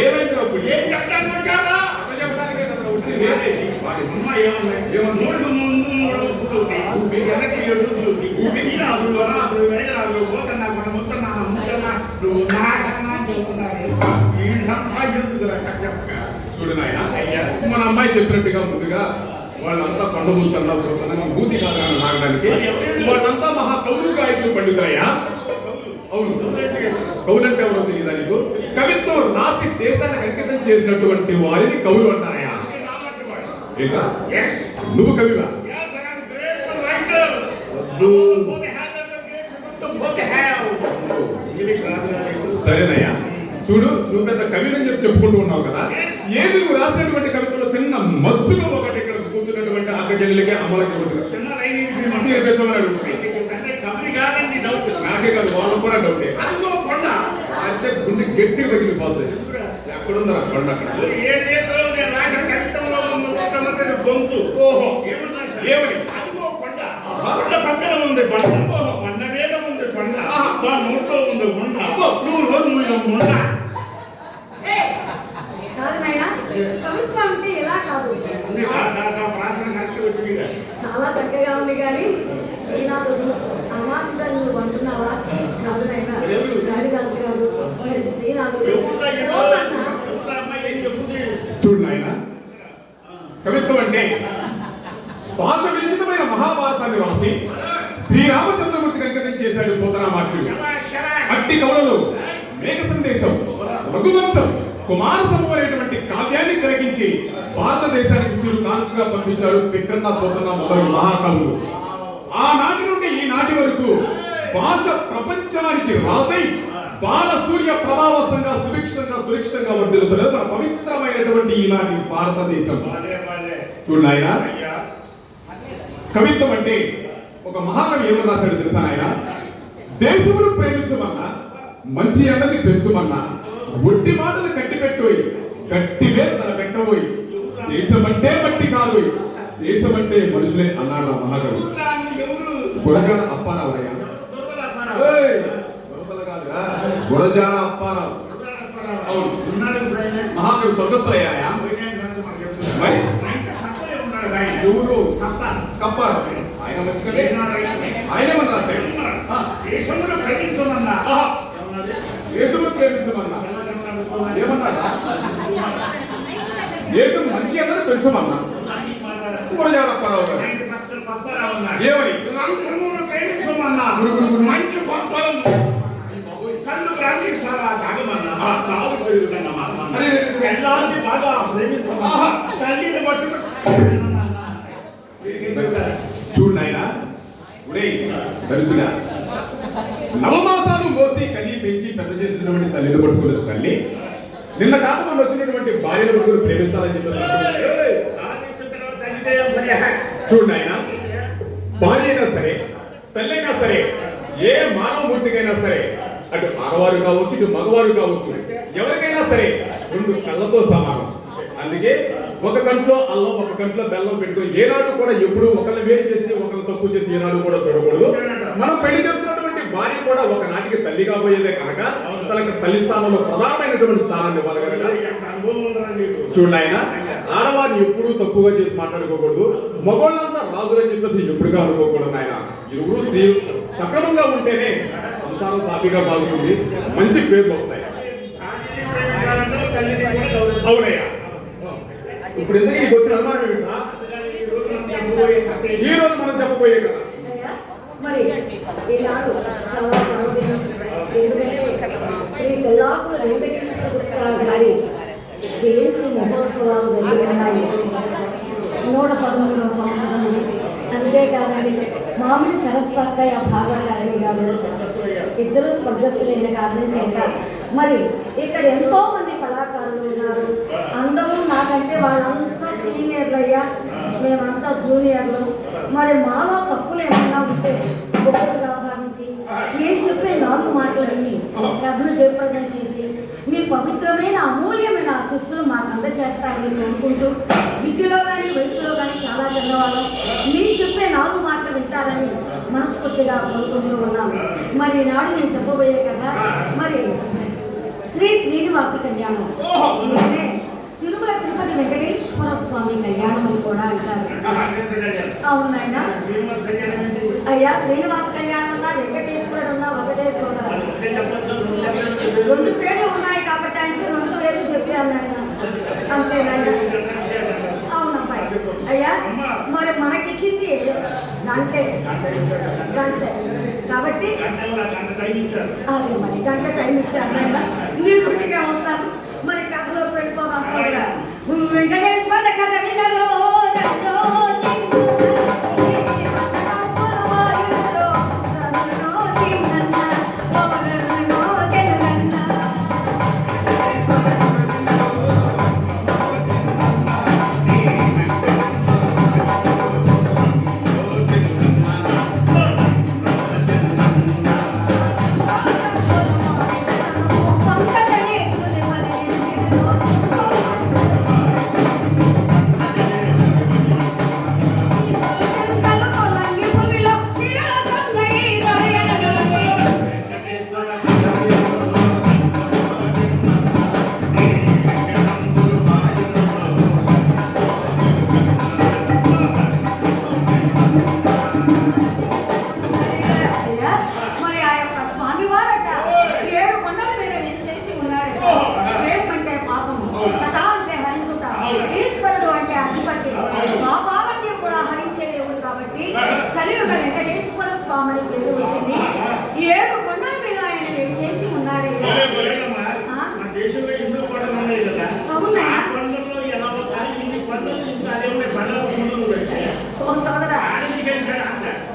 ఏమైంది ఏం చెప్పడానికి వచ్చారా? చెప్పడానికే కదా వచ్చింది. సినిమా ఏమన్నా మూడు ముందు మీకు వెనక్కి వేగరాదు పోతున్నా మనం ముస్తున్నా నువ్వు నాకన్నా చూడు నాయన, మన అమ్మాయి చెప్పినట్టుగా ముందుగా వాళ్ళంతా పండుగ చందా భూతి కాదని నాగడానికి వాళ్ళంతా మహా కవులు గాయకులు పండుగయ్యా. అవును, కవులంటే ఎవరో తెలియదా నీకు? కవిత్వం రాసి దేశానికి అంకితం చేసినటువంటి వారిని కవులు అంటారయ్యా. నువ్వు కవివా? సరేనయ్యా, చూడు నువ్వు పెద్ద కవిని చెప్పి చెప్పుకుంటూ ఉన్నావు కదా, ఏది నువ్వు రాసినటువంటి కవితలో చిన్న మచ్చులో ఒకటి ఇక్కడ కూర్చున్నటువంటి అక్కడికి అమ్మలకి నాకే కాదు వాళ్ళు కూడా డౌటే. అంటే గుండె గట్టిగా పగిలిపోతుంది. ఎక్కడుందా కొండ? అక్కడ గొంతు ఏమని పక్కన ఉంది బండ, బండ మీద ఉంది బండ, నోట్లో ఉంది ఉండ, నువ్వు రోజు ఉండ. చాలా చక్కగా ఉంది కానీ అమార్చుగా నువ్వు అంటున్నావా? చూడు నాయన, కవిత్వం అంటే శ్వాస విరచితమైన మహాభారతాన్ని రాసి శ్రీరామచంద్రమూర్తికి అంకితం చేశాడు పోతనామాత్యుడు. అట్టి కవులలో మేఘ సందేశం, రఘువంతం, కుమార సమూహం అనేటువంటి కావ్యాన్ని కలిగించి భారతదేశానికి చిరు కానుకగా పంపించాడు తిక్కన్న పోతన మొదలగు మహాకవులు. ఆనాటి నుండి ఈనాటి వరకు భాష ప్రపంచానికి రాతై బాల సూర్య ప్రభావస్తంగా సురక్షితంగా వర్ధిల్లుతున్నది మన పవిత్రమైనటువంటి ఈనాటి భారతదేశం. చూడు నాయన, కవిత్వం అంటే ఒక మహాకవి ఏమని రాశాడు తెలుసా నాయన? దేశమును ప్రేమించమన్నా, మంచి అన్నది పెంచుమన్నా, ఒట్టి మాటలు కట్టిపెట్టోయి, గట్టి వేరు తన పెట్టబోయి, దేశం అంటే బట్టి కాదు, దేశం అంటే మనుషులే అన్నాడు ఆ మహాకవి. గురజాడ అప్పారావు అయ్యా, గురజాడ అప్పారావు. అవును, మహాకవి స్వర్గస్థులయ్యా. ఎవరు? కప్పారావు. ఆయన మంచిగా ఆయనేమని రాశాడు? దేశమును ప్రేమించమన్నా, దేశమును ప్రేమించమన్నా ఏమన్నాడా? దేశం మంచి అన్నది పెంచమన్నా. గురజాడ అప్పారావు గారు ఏమని? మంచి కళ్ళు బ్రాంతి సారా తాగమన్నా, బాగా ప్రేమించమన్నా. చూడు నాయన, దళితుడా, నవమాసాలు మోసి కని పెంచి పెద్ద చేసినటువంటి తల్లిని పట్టుకున్న తల్లి నిన్న కాలంలో వచ్చినటువంటి భార్యను పట్టుకుని ప్రేమించాలని చెప్పి చూడు నాయన, భార్య అయినా సరే తల్లైనా సరే ఏ మానవ మూర్తికైనా సరే, అటు ఆడవారు కావచ్చు ఇటు మగవారు కావచ్చు, ఎవరికైనా సరే రెండు కళ్ళతో సమానం. అందుకే ఒక కంట్లో అల్లం ఒక కంట్లో బెల్లం పెట్టుకుని ఏనాడు కూడా ఎప్పుడు ఒకరిని వేరు చేసి ఒకరిని తప్పు చేసి ఏనాడు కూడా చూడకూడదు. మనం పెళ్లి చేస్తున్నటువంటి భార్య కూడా ఒక నాటికి తల్లి కాబోయేదే కనుక తనకు తల్లి స్థానంలో ప్రధానమైనటువంటి స్థానాన్ని ఇవ్వాలి కనుక చూడండి ఆయన, ఆడవారిని ఎప్పుడూ తక్కువగా చేసి మాట్లాడుకోకూడదు, మగోళ్ళంతా రాజులని చెప్పేసి ఎప్పుడుగా అనుకోకూడదు. ఆయన ఇరువురు స్త్రీ సక్రమంగా ఉంటేనే సంసారం సాఫీగా బాగుంటుంది, మంచి పేర్లు వస్తాయి. అవునయ్యా, ఇప్పుడు ఎందుకు వచ్చిన అనుమానం ఏంటా? ఈ రోజు మనం చెప్పబోయే కదా మరి ఈనాడు చాలా గారి జయంతి మహోత్సవాలు జరుగుతున్నాయి. 113వ సంవత్సరం. అంతేకాదండి, మామిడి సరస్వత్తయ్య భాగవతారిణి గారు ఇద్దరు స్పర్శస్తులైన కారణం చేత మరి ఇక్కడ ఎంతో మంది కళాకారులు ఉన్నారు. అందరూ నాకంటే వాళ్ళంతా సీనియర్లు అయ్యా, మేమంతా జూనియర్లు. మరి మాలో తప్పులు ఏమన్నా ఉంటే గొప్పగా భావించి నేను చెప్పే 4 మాటలన్నీ కథను జయప్రదం చేసి మీ పవిత్రమైన అమూల్యమైన ఆశీస్సులు మాకు అందజేస్తారని కోరుకుంటూ, విద్యలో కానీ వయసులో కానీ చాలా చిన్నవాళ్ళం, మీరు చెప్పే 4 మాటలు వింటారని మనస్ఫూర్తిగా కోరుకుంటూ ఉన్నాను. మరి ఈనాడు నేను చెప్పబోయే కదా మరి శ్రీనివాస కళ్యాణం. దీన్నే తిరుమల తిరుపతి వెంకటేశ్వర స్వామి కళ్యాణం అని కూడా అంటారు. అవునాయన అయ్యా, శ్రీనివాస కళ్యాణం ఉన్నా వెంకటేశ్వరుడు ఉన్నా ఒకటే సోదరు. రెండు పేర్లు ఉన్నాయి కాబట్టి ఆయనకి రెండు పేర్లు చెప్పాను నాయన. అంతేనాయన? అవునమ్మాయి. అయ్యా, మరి మనకిచ్చింది గంటే కాబట్టి అదే మరి గంట టైం ఇచ్చారు నాయన. మీరు ఇంటికే వస్తాను. మరి కథలో పెట్టుకోదాం సోదరా. వెంకటేశ్వర కథ వినరో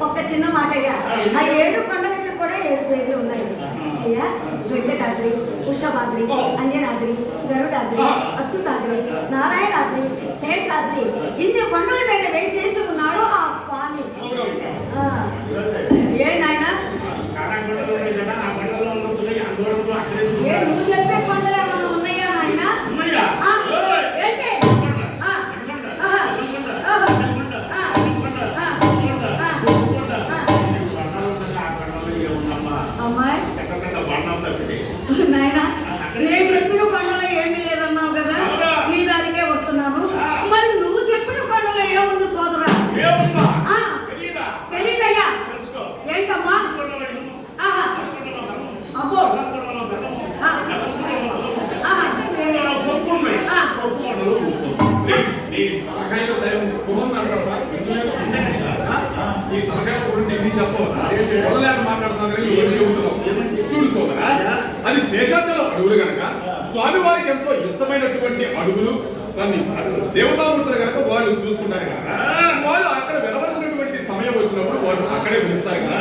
ఒక్క చిన్న మాటగా ఆ 7 కొండలకి కూడా 7 పేర్లు ఉన్నాయి. అయ్యా, వెంకటాద్రి, వృషభాద్రి, అంజనాద్రి, గరుడాద్రి, అచ్యుతాద్రి, నారాయణాద్రి, శేషాద్రి, ఇన్ని కొండల మీద వేచేసి ఉన్నాడు ఆ స్వామి. ఏ నాయన నువ్వు చెప్పే కొండలు ఏమన్నా ఉన్నాయా నాయన? అమ్మాయి నాయన, నేను చెప్పిన కొండలో ఏమీ లేదన్నావు కదా, నీ దానికే వస్తున్నాను. మరి నువ్వు చెప్పిన కొండలో ఏముంది సోదరా? తెలీదయ్యా. ఏంటమ్మా? అబ్బో, చూడు సోదరా, అది శేషాచలం అడుగులు గనక స్వామివారికి ఎంతో ఇష్టమైనటువంటి అడుగులు కొన్ని దేవతామూర్తులు కనుక వాళ్ళు చూసుకుంటారు కనుక వాళ్ళు అక్కడ వెళ్ళవలసినటువంటి సమయం వచ్చినప్పుడు వాళ్ళు అక్కడే పిలుస్తారు కదా.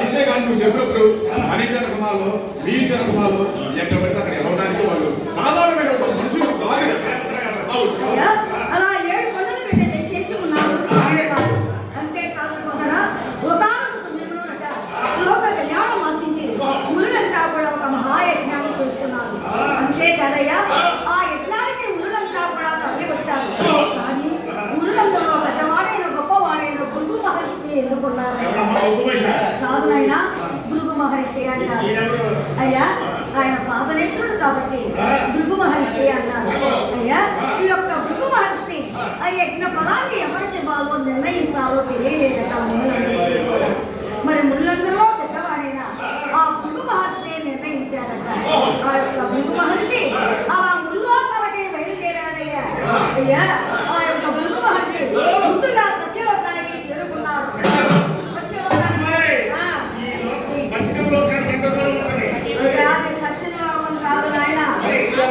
అంతేగాని నువ్వు చెప్పినప్పుడు అన్నింటి రకమాలు మీ ఇంటి రకమాలు ఎక్కడ పెడితే అక్కడ వెళ్ళడానికి వాళ్ళు సాధారణమైన మనుషులు కాదు. అలా 7 కొండలు పెట్టి తెచ్చేసి ఉన్నాడు. అంతేకాదు సోదరా, లోక కళ్యాణం ఆశించి మునులంతా కూడా ఒక మహాయజ్ఞాన్ని చూస్తున్నారు. అంతేకాదయ్యా, ఆ యజ్ఞానికి మునులంతా కూడా తరలి వచ్చారు. కానీ మునులందరూ పెద్దవాడైన గొప్పవాడైన భృగు మహర్షిని ఎన్నుకున్నారు. కాదు నాయన, భృగు మహర్షి అంటారు. అయ్యా, ఆయన పాపనేత్రుడు కాబట్టి భృగు మహర్షి అన్నారు. అయ్యా, ఈ యొక్క భృగు మహర్షిని ఆ యజ్ఞ ఫలాన్ని ఎవరికి బాగా నిర్ణయించాలో తెలియలేదట మునులందరికీ కూడా. మరి మునులందరూ పెద్దవాడైనా ఆ భృగు మహర్షిని నిర్ణయించారట. ఆ యొక్క భృగు మహర్షి ఆ ముల్లోకాలకి బయలుదేరాడయ్యా. అయ్యా, ఆ యొక్క భృగు మహర్షి ముందుగా సత్యలోకానికి చేరుకున్నాడు. సత్యలోకం కాదు నాయన,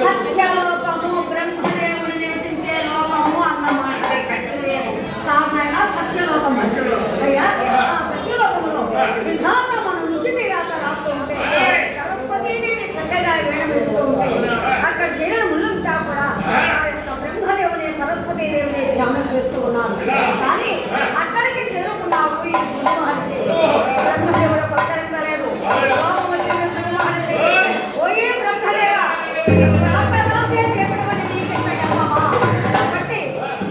సత్యలోకము బ్రహ్మదేవుడు నివసించే లోకము అన్నమాట. కాదు నాయన, సత్యలోకము. అయ్యా, ఆ సత్యలోకములో విధానం మనం నుంచి తీరాక రాస్తుంటే సరస్వతీదేవి చక్కగా వేడమిస్తూ ఉంటే అక్కడ చేరిన ముళ్ళంతా కూడా ఆ యొక్క బ్రహ్మదేవుని సరస్వతీదేవిని ధ్యానం చేస్తూ ఉన్నారు. కానీ అక్కడికి చేరుకున్నాడు ఈ భృగు మహర్షి. బ్రహ్మదేవుడు పక్కరించలేదు. ఓయే బ్రహ్మదేవా, కాబట్టి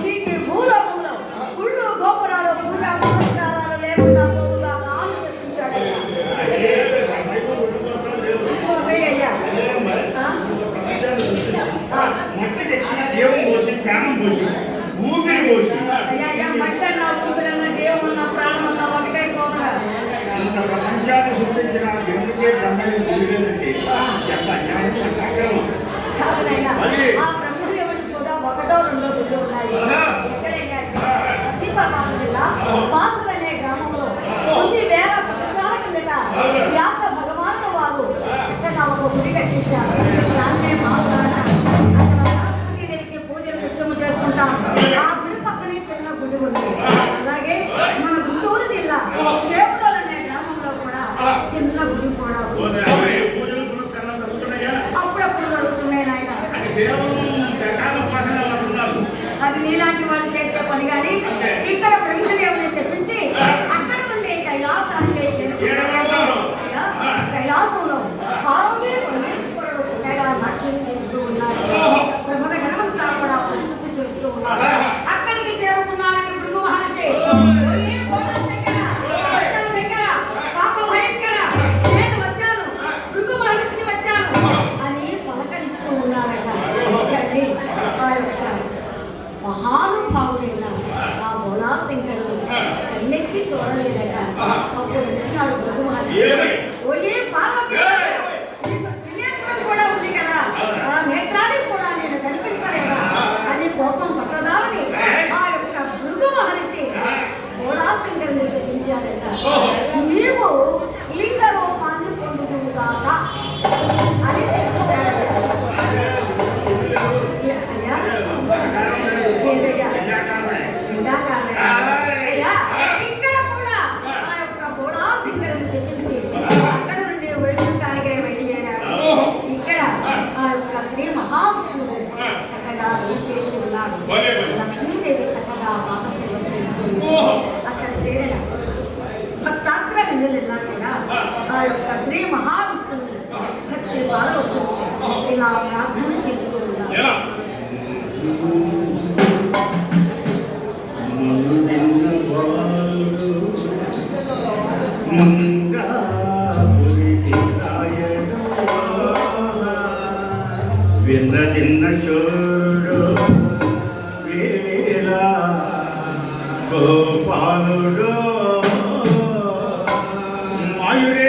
నీకు భూలోకంలో గుళ్ళు గోపురాలు పూజా పురస్కారాలు లేకుండా పోగా ఆలోచించాడు. ఎంత అన్యాయం, ఎంత అక్రమం. కాదు నాయనా, మరి? ఆ బ్రహ్మదేవుడు కూడా ఒకటో రెండో గుడ్లు ఉన్నాయి. ఆహా. ఎక్కడయ్యా? సీతారామ జిల్లా వాసులు అనే గ్రామంలో కొన్ని వేల సంవత్సరాల కిందట వ్యాస భగవానుల వారు చక్కగా ఒక గుడి కట్టించారు. దాన్నే మావులాడ దేవికి పూజలు నిత్యము చేసుకుంటాం. ఆ గుడి పక్కనే చిన్న గుడి ఉంది. అలాగే మన గుంటూరు జిల్లా చేపురోలు అనే గ్రామంలో కూడా చిన్న గుడి కూడా ఉంది. పూజలు పురస్కారాలు జరుగుతున్నాయా? అప్పుడప్పుడు జరుగుతున్నాయి నాయన. అది కేవలం ప్రచారం కోసం వాళ్ళు ఉన్నారు. అది నీలాంటి వాళ్ళు చేసే పని కానీ ఇక్కడ బ్రహ్మదేవుని చెప్పించి అక్కడ నుండి కైలాసానికి కైలాసంలో పార్వతీ పరమేశ్వరుడు ఉండగా నాట్యం చేస్తూ ఉన్నారు. ప్రముఖ జనమస్తా కూడా ప్రస్తుతి చేస్తూ ఉన్నారు. అక్కడికి చేరుకున్నాడు ఈ భృగు మహర్షి. "ఓయే కోటం దగ్గర, కోటం దగ్గర, పాప భయంకర, నేను వచ్చాను, భృగు మహర్షిని వచ్చాను" అని పలకరిస్తూ ఉన్నారట. తల్లి ఆ యొక్క మహానుభావుడైన ఆ బోళాశంకరుడు కన్నెత్తి చూడలేదట. అప్పుడు వచ్చినాడు భృగు మహర్షి. "ఓయే పార్వతీ, నీకు త్రినేత్రం కూడా ఉంది కదా, ఆ నేత్రానికి కూడా నేను కనిపించలేదా" అని కోపం పట్టదాలని ఆ యొక్క భృగు మహర్షి బోళాశంకరుని తెప్పించాడట. "నీవు లింగ రూపాన్ని పొందుతుందాక" అని చెప్పాడట. ఇక్కడ కూడా ఆ యొక్క బోళాశంకరుని చెప్పించి అక్కడ నుండి వైకుంఠానికి వెళ్ళాడు. ఇక్కడ ఆ యొక్క శ్రీ మహావిష్ణువు చక్కగా చేసి ఉన్నాడు. లక్ష్మీదేవి చక్కగా పాదసేవ చేస్తుంది. అక్కడ చేరిన భక్తాగ్ర విందులెల్లా కూడా ఆ యొక్క శ్రీ మహావిష్ణువుని భక్తి పారవశుడు ఇలా ప్రార్థన చేస్తూ ఉన్నారు. విన్న శూరుడు వీరా గోపాలుడు మాయురే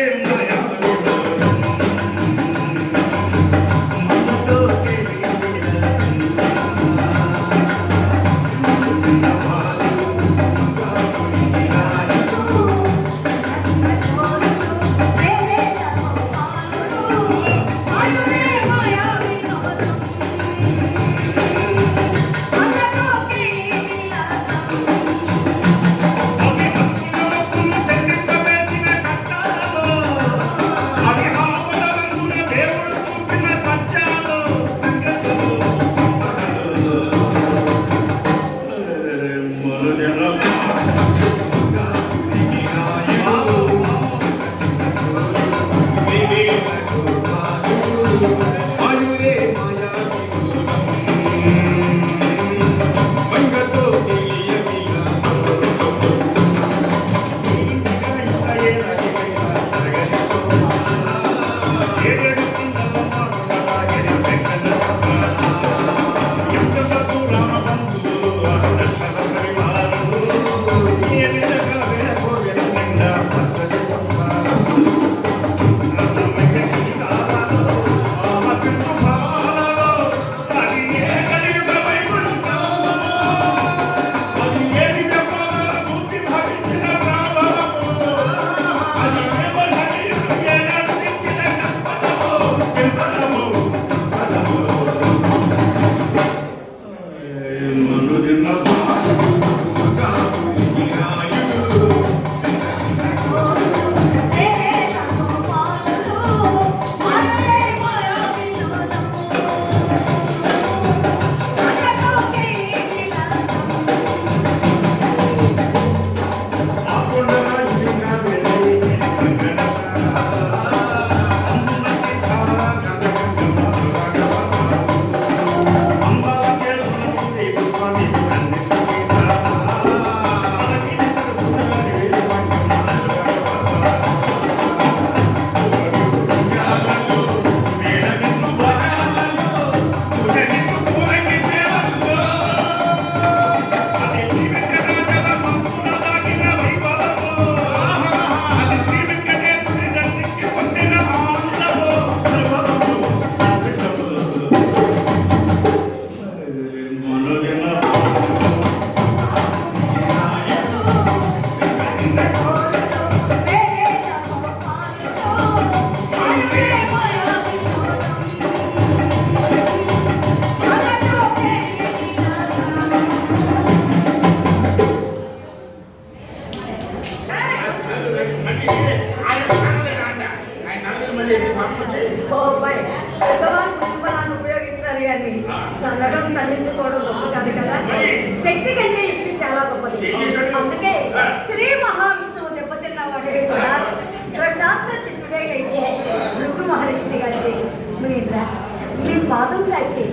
నీ పాదం తాకి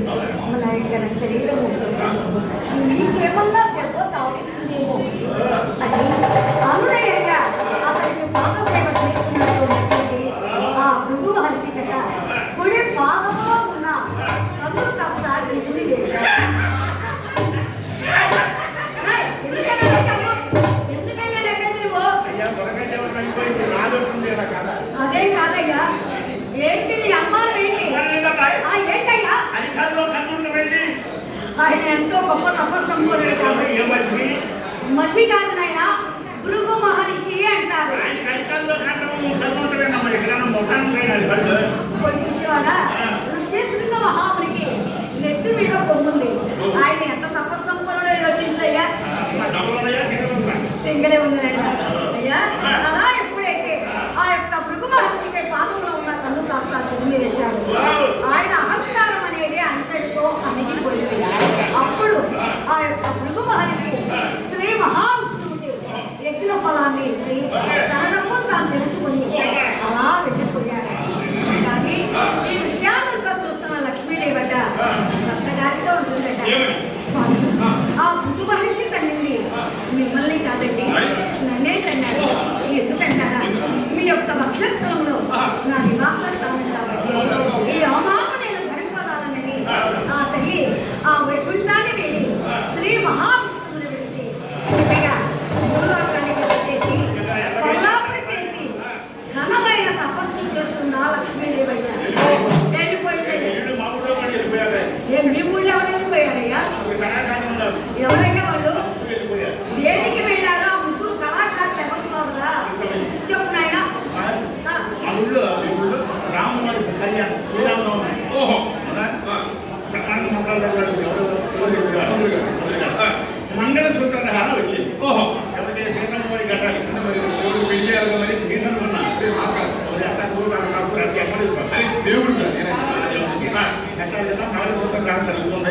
మన యొక్క శరీరము నీకేమన్నా దెబ్బ తాగుతుందేమో అని అనునయంగా అతనికి పాద సేవ చేస్తున్నటువంటి ఆ భృగు మహర్షి కదా గుడి పాదంలో ఉన్న కన్ను తప్ప చిగుడి వేశారు. అదే కాదయ్యా, ఏంటి నీ అమ్మారు ఏంటి? ఏంటయ్యా? ఆయన ఎంతో గొప్ప తపస్సంపన్నుడు కాబట్టి మసి కాదు నాయన, భృగు మహర్షి అంటారు. ఋష్యశృంగ మహామునికి నెత్తి మీద కొమ్ముంది. ఆయన ఎంత తపస్సంపన్నుడో యోచించయ్యా. సింగలే ఉంది అయ్యా. అలా ఎప్పుడైతే ఆ యొక్క భృగు మహర్షికి పాదంలో ఉన్న కన్ను కాస్త చిమ్మి వేశాడు, ఆయన అహంకారం అనేది అంతటితో అణిగిపోయింది. అప్పుడు ఆ యొక్క భృగు మహర్షి శ్రీ మహావిష్ణువుకి ఎగ్గిన ఫలాన్ని ఇచ్చి తనకు తాను తెలుసుకుని అలా వెళ్ళిపోయాడు. కానీ ఈ విషయాలంతా చూస్తున్న లక్ష్మీదేవట భర్తగారితో ఉంటుందట, స్వామి ఆ భృగు మహర్షి తన్నింది మిమ్మల్ని కాదండి, నన్నే తన్నాడు. ఎందుకంటారా, మీ యొక్క వక్షస్థలంలో నా నివాస స్థానం కాబట్టి ఈ అవమానం నేను భరింపదాలనని ఆ తల్లి ఆ వైకుంఠాన్ని వెళ్ళి శ్రీ మహావిష్ణువుని వెలిసి చిన్నగా భూలోకానికి వచ్చేసి కొల్లాపురి చేసి ఘనమైన తపస్సు చేస్తున్నా లక్ష్మీదేవయ్య. వెళ్ళిపోయింది. ఏం మీ ఊళ్ళో ఎవరు వెళ్ళిపోయారయ్యా? ఎవరయ్యా వాళ్ళు? దేనికి వెళ్ళారో ముగ్గురు కళాకారులు ఎవరు కాదురా చెప్పు నాయన. మంగళసూత్ర ధారణ వచ్చింది. ఎవరికే సీతమ్మడి కట్టాలి పెళ్లి మరి సీతమ్మ దేవుడు మంగళసూత్ర ధారణ జరుగుతుంది.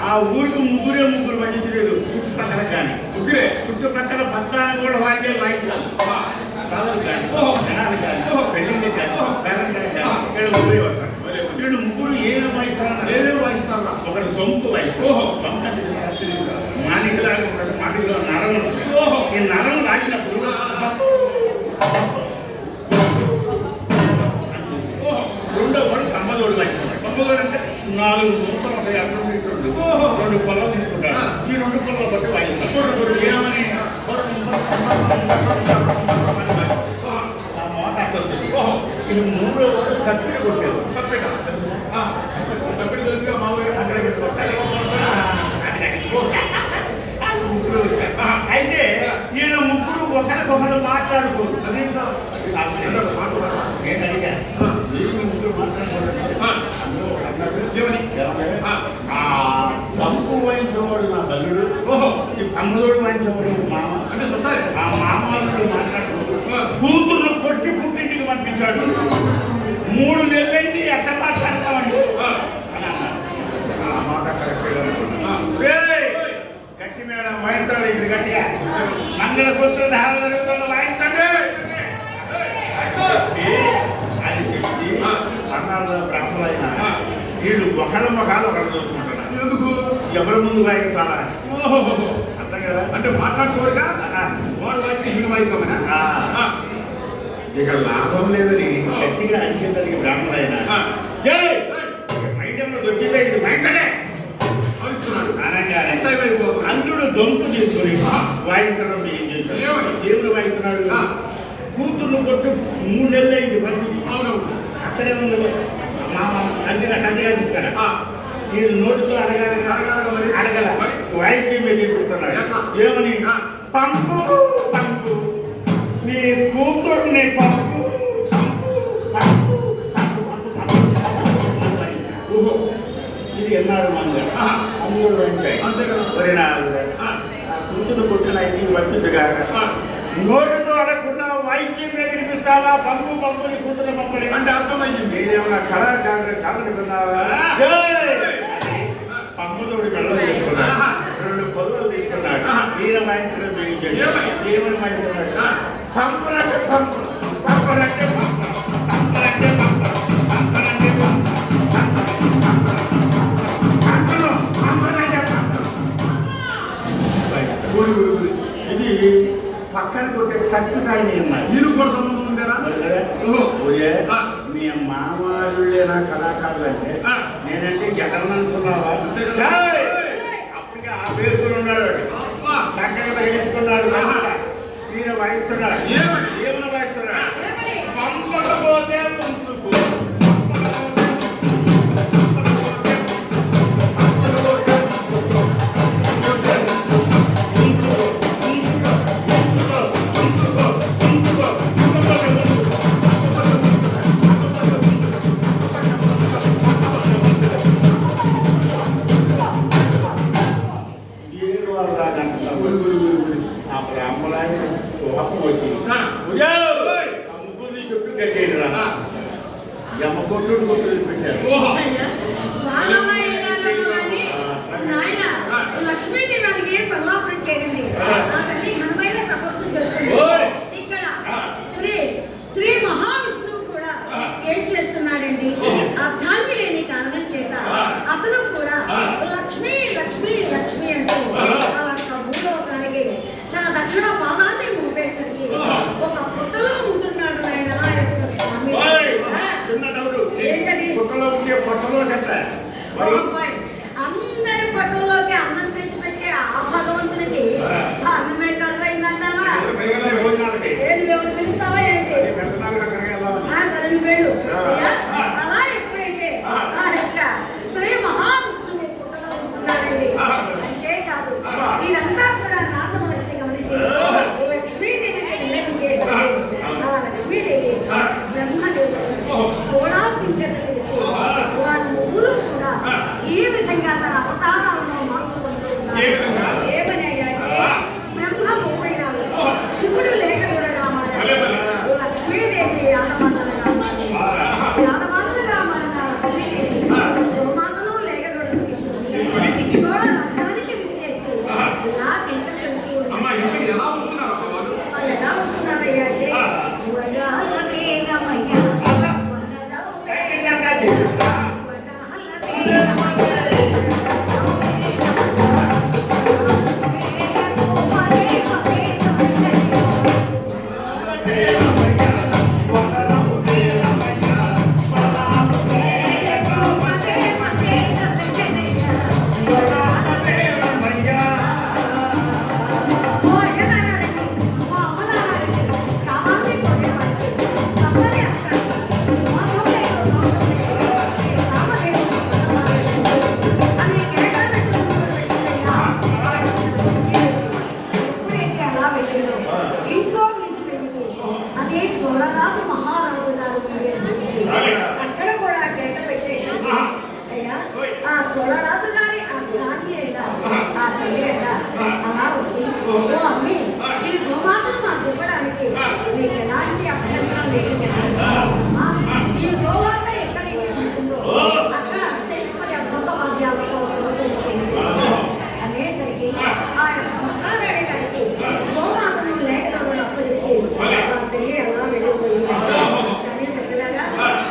ఆ ఊరికి ముగ్గురు వహించలేదు, చుట్టుపక్కల కానీ చుట్టుపక్కల 14 కూడా వారికే వాయించాలి. కావాలి కానీ జనాలు కానీ పెళ్లి కానీ ముగ్గురే వస్తారు. వీళ్ళు ముగ్గురు ఏమేమి వాయిస్తారా? ఒకటి సొంపు వాయిస్తారు. మానికలాగా ఉంటాడు, మాటిలో నరం ఉంటుంది. ఈ నరం రాసినప్పుడు రెండో వాడు కమ్మదోడు వాయిస్తాడు. కమ్మదోడు అంటే 4 మూతలు ఉంటాయి. అప్పుడు 2 పొలాలు తీసుకుంటాడు. ఈ 2 పొలాలు బట్టి వాయిస్తాడు. ఏమని ఇది 3వ వాడు కప్పిట కొట్టాడు. కప్పిట తెలుసుగా మామూలుగా అక్కడ పెట్టుకుంటారు. అయితే ఈయన ముగ్గురు ఒకరికొకరు మాట్లాడుకోరు. నేను అడిగా ముగ్గురు పంపు వాయించేవాడు నా తల్లుడు, ఈ తమ్ముడు వాయించేవాడు మామ. ఆ మామ మాట్లాడుకోరు. కూతుర్లు కొట్టి పుట్టింటికి పంపించాడు. 3 నెలలైంది ఎక్కడ మాట్లాడతామండి గట్టి మేడం వాయిస్తాడు. ఇప్పుడు గట్టిగా మంగళసూత్ర ధారణ జరుగుతున్న వాయిస్తాడు అని చెప్పి అన్నాడు. బ్రాహ్మణులైన వీళ్ళు ఒకళ్ళ ముఖాలు ఒకళ్ళు చూసుకుంటున్నారు. ఎందుకు? ఎవరి ముందు వాయించాలా? అర్థం కదా. అంటే మాట్లాడుకోరుగా వాడు వాయిస్తే వీళ్ళు వాయిస్తామనా? ఇక లాభం లేదని గట్టిగా అరిచేదానికి బ్రాహ్మణులైన ఐటంలో దొరికితే ఇది వాయించడే అనగానే అందుడు దొంకు తీసుకొని వాయించడం ఏం చేస్తాడు? దేవుడు వాయిస్తున్నాడు. కూతుర్లు కొట్టు 3 నెలలు అయింది పంపించి అక్కడే ఉంది మామ కందిగా ఇక్కడ మీరు నోటితో అడగల వాయిద్యం మీద చెప్తున్నాడు. ఏమని? పంపు పంపు నీ కూతుర్ని పంపు. ఇది ఎన్నాడు మంది అందరూ వెంటాయి. కూతురు కొట్టిన ఇంటికి పంపించగా నోటితో అడగకుండా వాయిద్యం మీద వినిపిస్తావా? పంపు పంపుని కూతురు పంపని అంటే అర్థమైంది. ఏమన్నా కళని విన్నావా? పంపుతోడి కళ్ళ తీసుకున్నాడు. 2 పొలలు తీసుకున్నాడు. ఈయన వాయించడం ఏమని వాయించున్నాడు? పంపులంటే పంపు, పంపులంటే పంపు, పంపులంటే పక్కన కొట్టే కట్టు నాయన ఉన్నాయి. వీళ్ళు కూడా సంబంధం ఉందేరా? ఓయే, మీ మామూలేనా కళాకారులు అంటే నేనంటే జగన్ అనుకున్నావా? అప్పటికే ఆ వేసుకుని ఉన్నాడు, చక్కగా తగిలించుకున్నాడు. ఈయన వాయిస్తున్నాడు, ఏమైనా వాయిస్తున్నాడు. పంపకపోతే అప్పుడు అమ్మలాయ కోపం వచ్చి ముగ్గురిని చుట్టూ కట్టేయరా ఎమ్మ కొట్టు కొట్టు పెట్టారు. లక్ష్మీదేవి వాళ్ళకి పర్వాపరం చేయండి. నా తల్లి ఘనమైన తపస్సు చేస్తుంది. ఇక్కడ శ్రీ మహావిష్ణువు కూడా ఏం చేస్తున్నాడండి? అర్థాన్ని లేని కారణం చేత అతను కూడా లక్ష్మీ లక్ష్మీ లక్ష్మి అంటూ భూలోకానికి తన దక్షిణ పాదాన్ని మోపేసరికి ఒక పుట్టలో ఉంటున్నాడు ఆయన స్వామి. ఏంటది? అందరి పట్టులోకి అన్నం తెచ్చి పెట్టే ఆ భగవంతునికి అన్నమే కరువైందంటావా? ఏది ఎవరు పిలుస్తావా ఏంటి? సరే వేడు. అలా ఎప్పుడైతే శ్రీ మహావిష్ణువు పుట్టలో ఉంటున్నాడండి. అంతేకాదు ఇదంతా కూడా నాథ మహర్షి గమనించి లక్ష్మీదేవికి చేశారు. ఆ లక్ష్మీదేవి బ్రహ్మదేవుడు కూడా సింకట్లు వాళ్ళు ముగ్గురు కూడా ఈ విధంగా తన అవతారాలను మార్చుకుంటూ ఉన్నారు. ఏమని అంటే బ్రహ్మ ముప్పైనాడు, శివుడు లేక కూడా మారాడు, లక్ష్మీదేవి యాదమానులుగా మారింది. యాదమానులుగా మారిన లక్ష్మీదేవి గోమాతను లేక కూడా తీసుకుని కూడా రథానికి విచ్చేసి ఇలా కిందకి ఎలా వస్తున్నారయ్యా అంటే అక్కడ కూడా కేట పెట్టేసి ఆ చోళరాజు గారి ఆ ఛాతి అయినా ఆ తల్లి అయినా అలా వచ్చి అమ్మి ఈ గోమాతను మాకు ఇవ్వడానికి మీకు ఎలాంటి అభ్యంతరం లేదు. ఈ గోవాత ఎక్కడైతే ఉంటుందో అక్కడ అత్యధికమైన భోగభాగ్యాలతో అనేసరికి ఆ యొక్క మహారాణి గారికి గోమాతను లేఖలు అప్పచెప్పి ఆ తల్లి ఎలా వెళ్ళిపోయింది.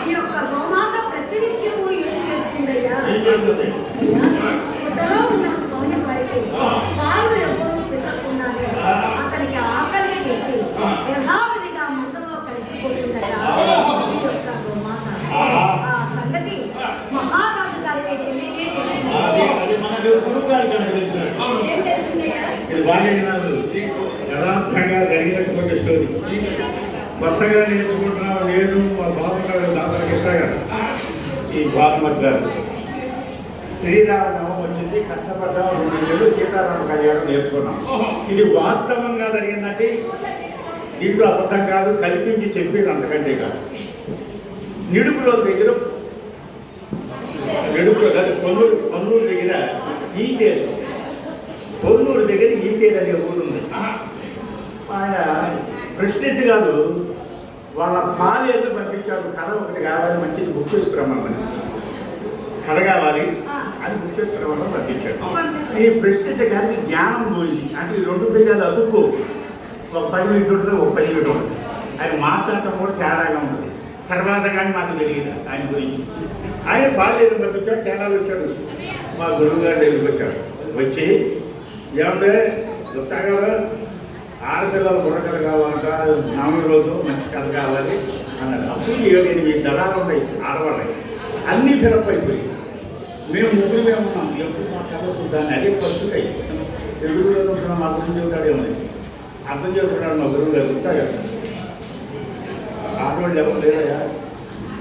ఈ యొక్క గోమాత ప్రతినిత్యము ఏం చేస్తుందయ్యా? పుట్టలో ఉన్న స్వామి వారికి పాలు ఎవరు పిల్లకున్నారే అతనికి ఆకలి పెట్టి యథావిధిగా మందలో కలిసిపోతుందయ్యా ఈ యొక్క గోమాత. ఆ సంగతి మహారాజు గారికి ఏం తెలిసిందయ్యా? యథార్థంగా జరిగినటువంటి స్టోరీ. కొత్తగా నేర్చుకుంటున్నాం నేను మా బాబు దాసరి కృష్ణ గారు, ఈ బాబుమతి గారు. శ్రీరామనవం వచ్చింది, కష్టపడ్డాం 2 నెలలు సీతారామ కళ్యాణం నేర్చుకున్నాం. ఇది వాస్తవంగా జరిగిందంటే దీంట్లో అబద్ధం కాదు, కల్పించి చెప్పేది అంతకంటే కాదు. నిడుపులో దగ్గర కొన్నూరు దగ్గర ఈటేరు, కొన్నూరు దగ్గర ఈటేరు అనే ఊరు ఉంది. ఆయన ప్రెసిడెంట్ గారు వాళ్ళ పాలేళ్ళు పంపించారు, కథ ఒకటి కావాలి మంచిది బుక్ చేసుకురమ్మని. కథ కావాలి అని బుక్ చేసుకురమ్మని పంపించారు. ఈ ప్రెసిడెంట్ గారికి జ్ఞానం పోయింది. అంటే ఈ 2 పేజీలు అతుక్కు ఒక 10 మినిట్లు ఉంటుంది, ఒక 10 మినిట్లు ఉంటుంది. ఆయన మాట్లాడటం కూడా తేడాగా ఉంటుంది. తర్వాత కానీ మాకు తెలియదు ఆయన గురించి. ఆయన పాలేళ్ళు పంపించాడు, చాలా వచ్చాడు. మా గురువు గారి దగ్గరికి వచ్చాడు. వచ్చి ఏమంటే వస్తా కదా ఆడపిల్లలు బుర్రకథ కావాలంట, నాలుగు రోజు మంచి కథ కావాలి అన్నాడు. అప్పుడు 7-8 దళాలు ఉన్నాయి ఆడవాళ్ళకి, అన్నీ ఫిలప్ అయిపోయి మేము ముగ్గురుమే ఉన్నాం. ఎప్పుడు మా కథ దాన్ని అదే ఫస్ట్ తెలుగు రోజు మా గురించి చెబుతాడేమో అర్థం చేసుకున్నాడు మా గురువు గారు. ఉంటాయి కదా ఆడవాళ్ళు ఎవరు లేదయా,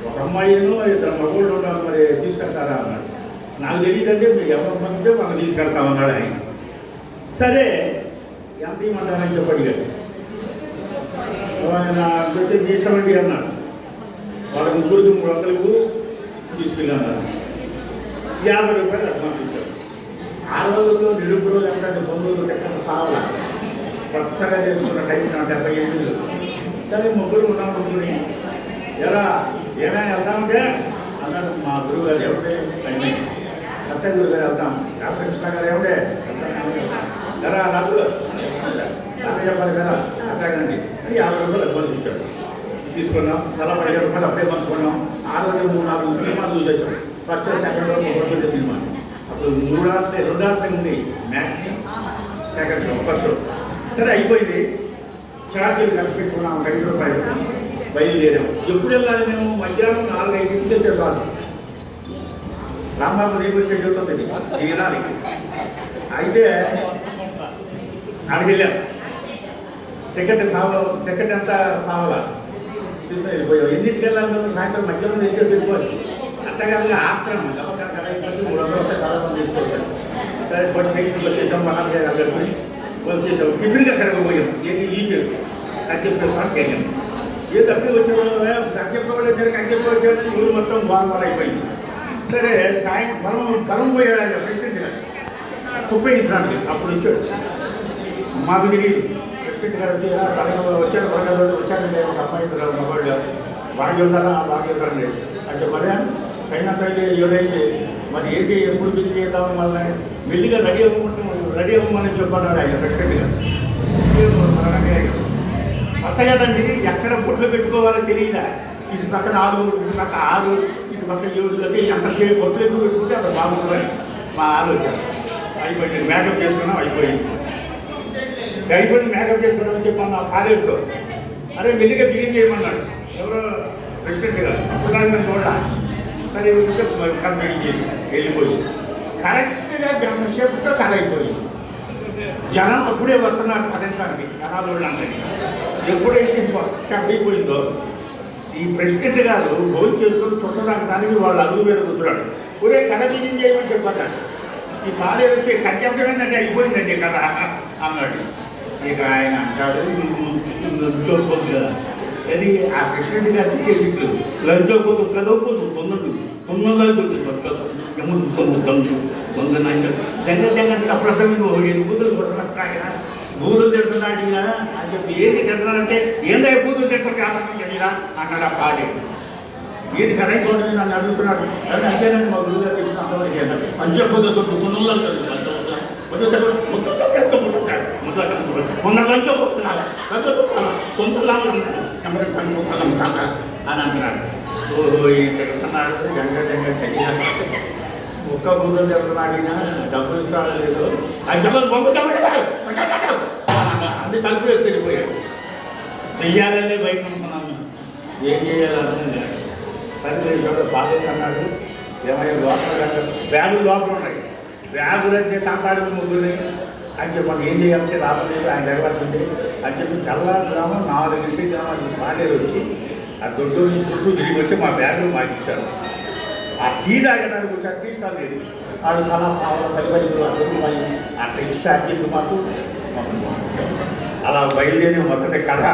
ఒక అమ్మాయిను 2 మగవాళ్ళు ఉండాలి, మరి తీసుకెళ్తారా అన్నాడు. నాకు తెలియదంటే మీరు ఎవరు పంపితే మనం తీసుకెళ్తామన్నాడు ఆయన. సరే ఎంత ఇవ్వమంటారని చెప్పి అడిగాడు. ఆయన వచ్చి తీసుకోండి అన్నాడు. వాళ్ళ ముగ్గురికి 300 తీసుకెళ్ళన్నారు. 50 రూపాయలు అడ్వాన్స్ ఇచ్చాడు. ఆ రోజుల్లో నిరుపురు ఎంత 9 ఎక్కడ కావాలా, కొత్తగా చేసుకున్న టైం 78. సరే ముగ్గురు ఉన్నాం. ముగ్గురిని ఎలా ఏమైనా వెళ్దామంటే అన్నాడు మా గురువు గారు. ఎవడే సత్య గురువు గారు వెళ్తాం, రామకృష్ణ గారు ఎవడే ఎలా రాదు అలా చెప్పాలి కదా అట్లాగండి అని 50 రూపాయలు అడ్వాన్స్ ఇచ్చాడు. తీసుకున్నాం. తల 15 రూపాయలు అప్పుడే పంచుకున్నాం. ఆ రోజు 3-4 సినిమాలు చూసి వచ్చాం. ఫస్ట్ సెకండ్ రోజు సినిమా. అప్పుడు 2 ఆటలు ఉంది, matinee second show first show. సరే అయిపోయింది. ఛార్జీలు ఖర్చు పెట్టుకున్నాం 5 రూపాయలు. బయలుదేరాము. ఎప్పుడు వెళ్ళాలి మేము? మధ్యాహ్నం 4-5 వెళ్తే చాలు. రాంబాబు నీ గురించి చెబుతుంది వినాలి. అయితే అక్కడికి వెళ్ళాం. టికెట్ ఎంత కావాలా తీసుకుని వెళ్ళిపోయాం. ఎన్నింటికి వెళ్ళాలి మేము? సాయంత్రం మధ్యాహ్నం తెచ్చేసి వెళ్ళిపోవాలి. అంతేకాదుగా ఆత్రం గబకర 300 వస్తే చాలా మంది తీసుకోవాలి. సరే బట్ నెక్స్ట్ వచ్చేసాం. మనకి అక్కడికి వచ్చేసాం. టిఫిన్కి అక్కడికి పోయాం. ఏది ఈజీ అని చెప్పేసాం. కేజీ ఏ తప్పి వచ్చారో కచ్చెప్పకుండా కచ్చెప్ప వచ్చాడు. ఊరు మొత్తం బాగా అయిపోయింది. సరే సాయంత్రం బలం పోయాడు ఆయన ప్రెసిడెంట్ గారు ఉపయోగించడానికి. అప్పుడు ఇచ్చాడు. మాకు తెలియదు. ప్రెసిడెంట్ గారు వచ్చారు బరగదోడు వచ్చారండి. ఒక అమ్మాయి మగవాళ్ళు బాగా చదువుతారా బాగా చదువుతారండి అంటే మరి అయినంత అయితే 7 అయింది. మరి ఏంటి ఎప్పుడు బిజీ చేద్దాం మళ్ళీ మెల్లిగా రెడీ అవ్వమని చెప్పన్నాడు ఆయన ప్రెసిడెంట్ గారు. కొత్త కదండి, ఎక్కడ బొట్లు పెట్టుకోవాలో తెలియదా. ఇటు పక్కన 6, ఇటు పక్క 6, ఇటు పక్క 7 అంటే ఎంతసేపు బొట్లు ఎక్కువ పెట్టుకుంటే అంత బాగుంటుందని మా ఆలోచన. అయిపోయింది. మేకప్ చేసుకున్నాం. అయిపోయింది. మేకప్ చేసుకున్నామని చెప్పాను ఆ కాలేజీలో. అరే మెల్లిగా బిగిన్ చేయమన్నాడు ఎవరో ప్రెసిడెంట్ గారు. అప్పుడు మేము చూడాలి. సరే కథ వెళ్ళిపోయి కరెక్ట్గా గంట సేపుతో కథ అయిపోయింది. జనం అప్పుడే వస్తున్నారు కథించడానికి. జనాలు వాళ్ళందరికీ ఎప్పుడైతే కథ అయిపోయిందో ఈ ప్రెసిడెంట్ గారు భోజనం చేసుకుని చుట్టడానికి వాళ్ళు అదుగు మీద కూర్చున్నాడు. ఒరే కథ బిగిన్ చేయమని చెప్పాడు. ఈ కాలేజీ వచ్చి కథ చెప్పడమేంటంటే అయిపోయిందండి కథ అన్నాడు. ఇక ఆయన అంటాడు చూసుకోదు కదా. అది ఆ ప్రెసిడెంట్ గారు ఇచ్చే చెట్లు లంచోపోదు కదోపోదు తొందరలో అప్పుడు బూతులు కొట్టినట్టు ఆయన బూతులు తిడుతున్నాడు ఈయన అని చెప్పి ఏంటి తిడుతున్నాడంటే ఏందో బూతులు తిడతారు కాబట్టి తెలియదా అన్నాడు ఆ పాడే. ఏది కరెక్ట్ నన్ను అడుగుతున్నాడు. సరే అంతేనండి మా గురువు గారు చెప్పిన అంతవరకు అన్నాడు. పంచపోతే తొందరలో అని అంటున్నాడు. ఓహో ఈ తిడుతున్నాడు ఒక్క బూతులు తిడుతున్నాడు. డబ్బులు ఇస్తాడో లేదు అది డబ్బులు పంపుతాడు. అన్ని తలుపులు వేసి వెళ్ళిపోయాడు. చెయ్యాలనే బయట ఉంటున్నాను. ఏం చేయాలని బాధ్యత అన్నాడు. ఏమయ్యా లోపల బ్యాగులు లోపల ఉన్నాయి. బ్యాగులు అంటే తాతాడు ముగ్గురిని అని చెప్పండి. ఏం చేయాలంటే లాభం లేదు ఆయన జరగాల్సింది అని చెప్పి తెల్లగ్రామం 4 గ్రామాలు బాగా వచ్చి ఆ దొడ్డు చుట్టూ తిరిగి వచ్చి మా బ్యాగులు మాకు ఇచ్చారు. ఆ టీ తాగడానికి వచ్చారు. టీ స్టాల్ లేదు. వాళ్ళు చాలా 10 రూపాయలు అట్లా ఇచ్చి మాకు అలా బయలుదేరి మొదటి కథ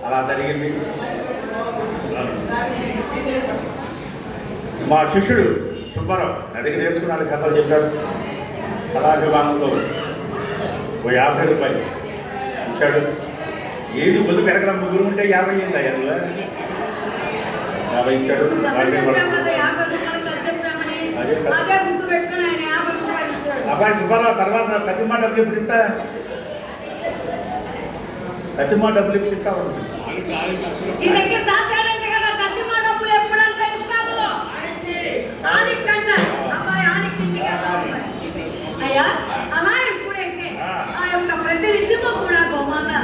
అలా జరిగింది. మా శిష్యుడు సుబ్బారావు నా దగ్గర నేర్చుకున్నాడు. కథలు చెప్పాడు. కళాభిమానంలో 50 రూపాయలు ఇచ్చాడు. ఏది ముందు పెరగడం ముగ్గురు ఉంటే 50 అయింది. 50 ఇచ్చాడు. అబ్బాయి సుబ్బారావు తర్వాత కతిమా డబ్బులు ఎప్పుడు ఇస్తా అలా ఎప్పుడైతే ఆ యొక్క ప్రతి నిత్యము కూడా బొమ్మగా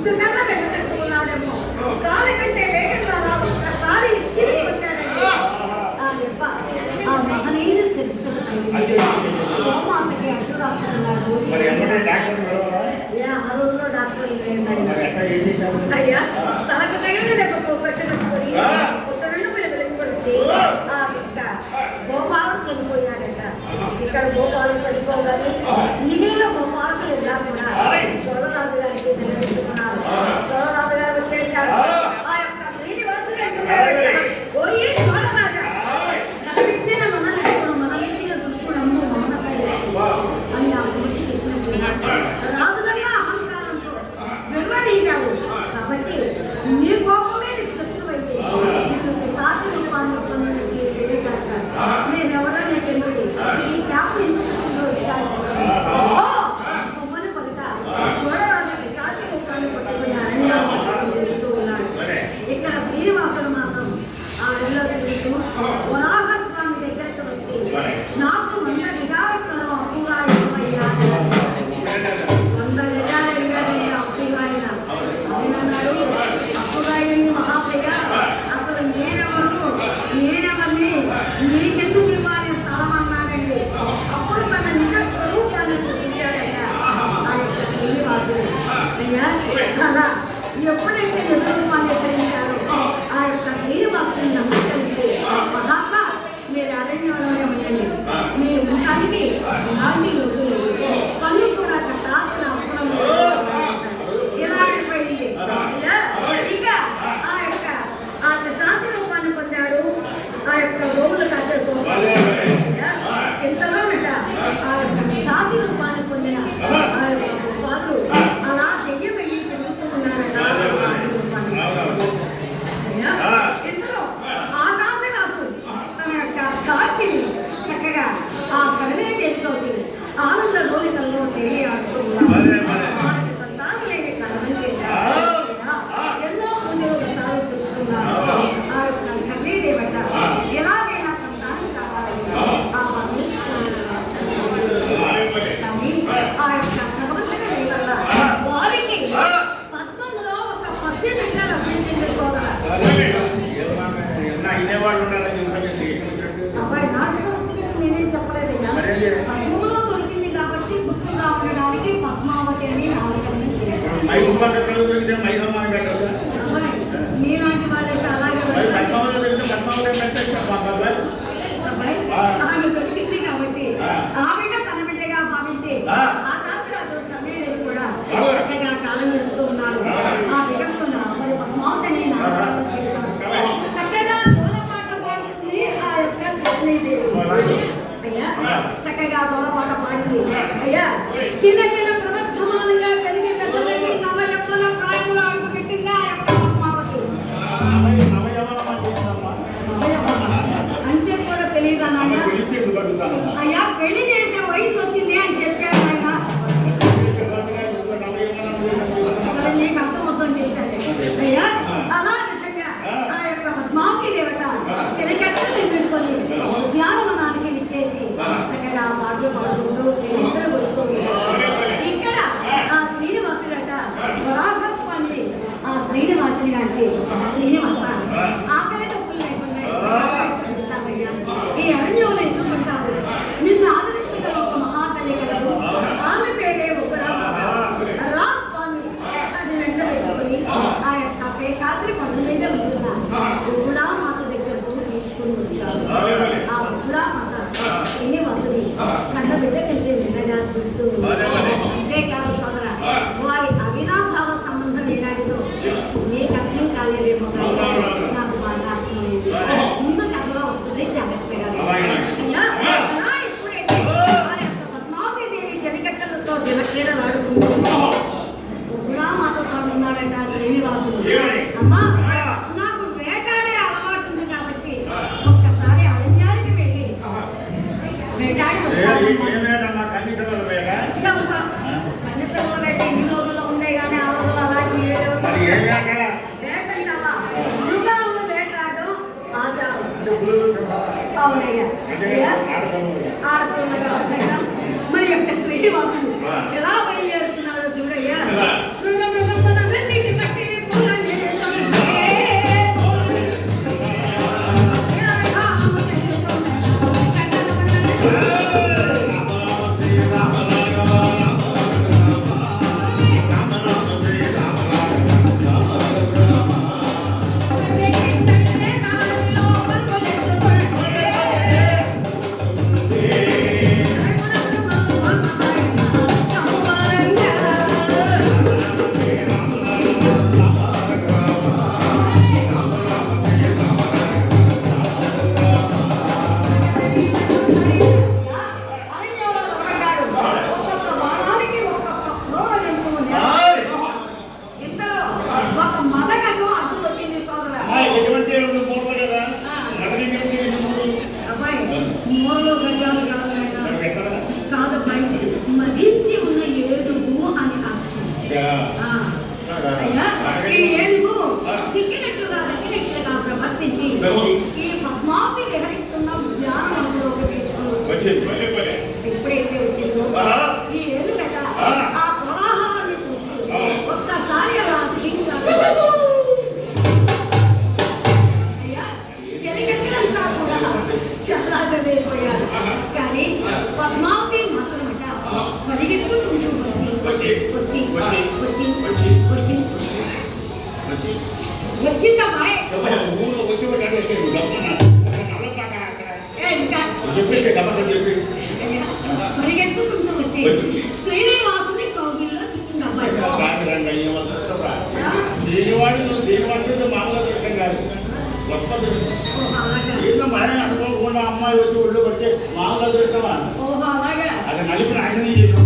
గుడ్డు కన్నా పెట్టేస్తున్నాడేమో గాలి కంటే వేగంగా అలా ఒక్కసారి తిరిగి వచ్చాడండి. ఆ దెబ్బ ఆ మహనీయుని శిరస్సుపై సోమాతకి అడ్డుగా ఉన్నాడు. మరి ఎమ్మటే డాక్టర్ పిలవరా? ఆ రోజులో డాక్టర్ మరి ఎట్లా ఏం చేశారు? అయ్యా తలకు తగిలిన దెబ్బ కట్టు పెట్టుకొని కొత్త రెండు పిల్లలు పడితే ఆ యొక్క గోపాలం చనిపోయాడట. ఇక్కడ గోపాలం చనిపోగానే మిగిలిన గోపాలకులు ఇలా కూడా చోళరాజు గారికి నిర్ణయించుకున్నారు. చోళరాజు గారు వచ్చేసారు. ఆ యొక్క శ్రీనివాసుడు అంటున్నాడు, పోయి చోళరాజా కనిపించిన మనలిచ్చిన దుఃఖుడమ్ము మౌనకయ్య అని ఆ గురించి చెప్పినట్టు రాజులగా అహంకారంతో విర్రవీగావు కాబట్టి నీ కోపమే నీ శత్రువైతే నీకు సాటి రూపాన్ని పొందడానికి తెలియక నేను ఎవరో నీకు ఎన్నుడి ఈ శాపం ఎందుకు వచ్చాను బొమ్మను పలుక చూడరాజుకి సాటి రూపాన్ని పట్టుకుని అరణ్యాన్ని వెళ్తూ ఉన్నాడు. ఇక్కడ శ్రీనివాసుడు మాత్రం ఆ అడవిలో తిరుగుతూ వరాహ స్వామి దగ్గరకు వచ్చి నాకు 100 విధావస్థలో అప్పుగా ఇవ్వమయ్యా 100 విధాలు అడిగాడయ్యా అప్పుగా ఆయన అన్నాడు, అప్పుగా అయింది మహాప్రియ, అసలు నేనెవరిని నీకెందుకు ఇవ్వాలి స్థలం అన్నాడండి. అప్పుడు తన నిజ స్వరూపాన్ని చూపించాడయ్యా ఆ యొక్క శ్రీనివాసుడు. అయ్యా అలా ఎప్పుడైతే నిజ రూపాన్ని ఎక్కడించారో ఆ యొక్క శ్రీనివాసుని నమ్మకలిస్తే మహాత్మా మీరు అరణ్యంలోనే ఉండండి, మీ ఉండడానికి ఇలాంటి రోజులు పన్ను కూడా కట్టాల్సిన అవసరం లేదు ఇలా అయిపోయింది. ఇంకా ఆ యొక్క ఆ శాంతి రూపాన్ని పొందాడు ఆ యొక్క గోవులు కాసే ఎంతలో ఆ యొక్క శాంతి రూపాన్ని పొందిన ఆ యొక్క వాళ్ళు అలా దెయ్యం వెళ్ళి తెలుసుకున్నారట. ఇంతలో ఆకాశరాజు తన యొక్క చాటిని చక్కగా ఆ చదివే తేలితోటి ఆనంద లోలికల్లో తేలి ఆడుతూ ఉన్నారు. వారికి సంతానం లేని కారణం చేత ఎన్నో పుణ్యవ్రతాలు చూస్తున్నారు. ఆ యొక్క చదివే దేవత ఎలాగైనా సంతానం కావాలని ఆ కానీ ఆ యొక్క భగవంతుని దయ వల్ల వారికి పద్మంలో ఒక పసి బిడ్డ లభించింది సోదరా. ఇదేవాళ్ళు ఉండాలని అబ్బాయి నాటకం వచ్చినట్టు నేనేం చెప్పలేదయ్యా. పద్మంలో దొరికింది కాబట్టి గుర్తు రావడానికి పద్మావతి అని నాటకం చేశాను. అబ్బాయి మీలాంటి వాళ్ళైతే అలాగే అబ్బాయి ఆమె దొరికింది కాబట్టి ఆమె తన బిడ్డగా భావించి ఆకాశరాజు సమీరుడు కూడా చక్కగా కాలం చేస్తూ ఉన్నారు. ఆ విధంగా మరి పద్మావతిని నాటకం చేశాను. చక్కగా దూరపాట పాడుతుంది ఆ యొక్క లక్ష్మీదేవి. అయ్యా చక్కగా దూరపాట పాడింది. అయ్యా చిన్న ప్రవర్తమానంగా పెరిగి పెద్దలకి నవ యవ్వన ప్రాయములు అడుగు పెట్టింది ఆ యొక్క పద్మావతి. అంటే కూడా తెలియదా నాయన? అయ్యా పెళ్లి చేసే వయసు వచ్చింది అని చెప్పారు ఆయన. సరే నీకు అర్థమవుతుంది చెప్పారు. అయ్యా అలా విధంగా ఆ యొక్క పద్మావతి దేవత చిలకట్టలు పెట్టుకొని ధ్యానవనానికి విచ్చేసి చక్కగా పాటలు పాడుకుంటూ ఇద్దరు కొడుతుంది. మదించి ఉన్న ఏనుగు అని అర్థం. ఆ, అయ్యా, ఈ ఏనుగు చిక్కినట్లుగా దక్కినట్లుగా ప్రవర్తించి ఈ పద్మావతి విహరిస్తున్న ఉద్యానవనంలోకి తీసుకుని ఎప్పుడైతే వచ్చిందో ఈ ఏనుగట ఆ కోలాహలాన్ని చూసి ఒక్కసారి అలా తిరిగి అయ్యా, చెలికట్టినంతా కూడా చల్లాగలేకపోయారు. కానీ పద్మావతి మాత్రమట పరిగెత్తుకుంటూ వచ్చిందా బాయ్ పరిగెత్తుకుంటూ వచ్చి శ్రీనివాసుని కౌగిల్లో చిక్కింది అబ్బాయి. అమ్మాయి వచ్చి ఒళ్ళు పడితే మామూలు దృష్టమా ఓహో అలాగా అది నలిపి నాశనం చేసి